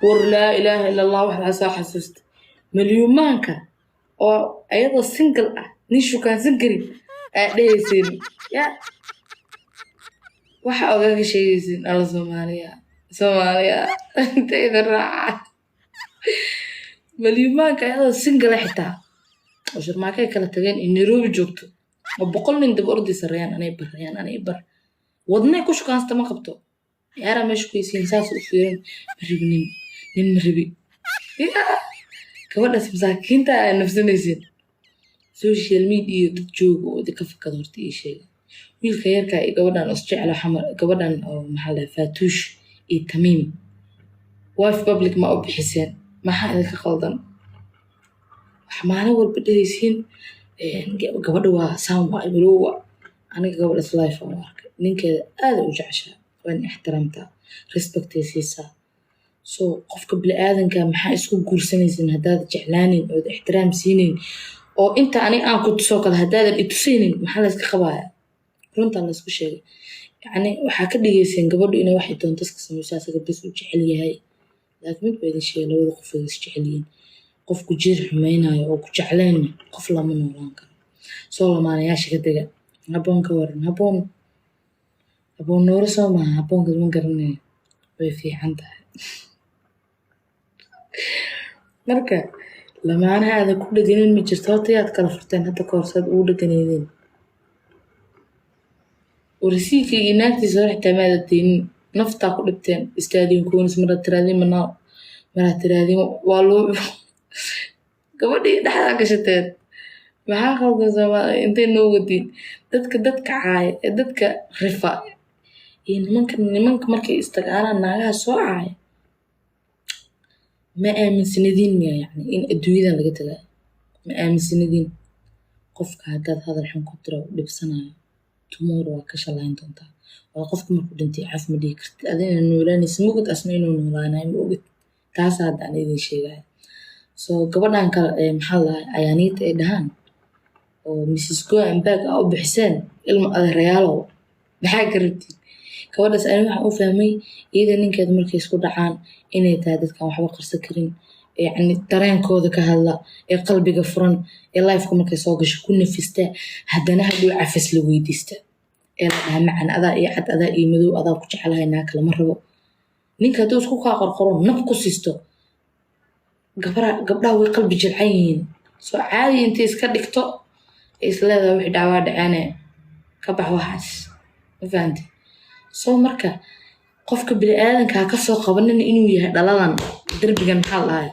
war laa ilaaha ila allah waxaa soo xasuusta malyuumaanka oo ayadoo single ah nin shukaansan karin aa dhehaysiin yaa waxa ogaga sheegaysiin alla soomaaliya inta idin raaca malyuumaanka ayadoo single xitaa oo sharmaakay kala tageen in Nairobi joogto oo 100 nin daba ordi sarayaan anay bar wadnay ku shukaansta ma qabto yaara meesha ku yisiin saas u fiirin maribnin nin maribi gabadhaas masaakiinta ay nafsanaysiin social media dad joogo oo ka fakad horta ii sheeg wiilka yarka ee gabadhan is jecel xamar gabadhan oo maxaa la faatuush iyo tamiim wife public ma u bixiseen maxaa idinka qaldan wax maalin walba dhehaysiin gabadha waa saan waa ilowa aniga gabadhaas life oo arkay ninkeeda aad u jeceshaa waan ixtiraamta respectaysiisa so qofka bini'aadanka maxaa isku guursanaysan hadaad jeclaanin oo ixtiraam siinin oo inta aan ku tuso kala hadaadan i tusaynin maxaa la iska qabaya runta la isku sheegay yani waxaa ka dhigayseen gabadhu inay wax doonto iska samayso asaga bas u jecel yahay laakiin mid bay sheegay labada qof ay is jecel yihiin qofku jir xumaynayo oo ku jecleen qof lama noolaan karo soo lamaanayaasha ka daga haboon ka waran haboon nooro soo maaha haboonka ma garanayo way fiican tahay marka lamaanaha aad ku dhaganin ma jirto horta yaad kala furteen hadda ka horsaad ugu dhaganeedeen warisiika iyo naagtiisa hore xitaa maada deynin naftaa ku dhibteen istaadiin koonis mara tiraadiin waa loo gabadhii dhexdaa gashateen maxaa qaldan Soomaaliya intay noo wadiin dadka caaya ee dadka rifa iyo nimanka markay istagaalaan naagaha soo caaya ma aaminsanidin miya yani in adduunyadan laga tagay ma aaminsanidin qofka hadaad hadal xun ku tiro dhibsanayo tomorrow waa ka shalayn doontaa waa qofka markuu dhintay caafimaad ma dhigi kartid adina noolaanaysa mugud asna inuu noolaanayo ma ogid taas hadda aan idin sheegaya so gabadhan kale maxaa la ayaaniita ay dhahaan oo Mrs. Go and Back u bixiseen ilmo adeerayaalo maxaa garabtid gabadhaas aan waxa u fahmay iyada ninkeeda markay isku dhacaan inay tahay dadkan waxba qarsan karin yani dareenkooda ka hadla ee qalbiga furan ee life-ka markay soo gasho ku nafista haddana haduu cafis la weydiista ee la dhaha macaan adaa iyo cad adaa iyo madow adaa ku jecelahay naa kala ma rabo ninka haduu isku kaa qorqoro naf ku siisto gabdhaha way qalbi jilcan yihiin soo caadi intay iska dhigto isleedahay wixii dhaawaa dhacaane ka bax waxaas ma fahanti soo marka qofka bini'aadanka ka soo qabanin inuu yahay dhaladan darbigan maxaa lahaay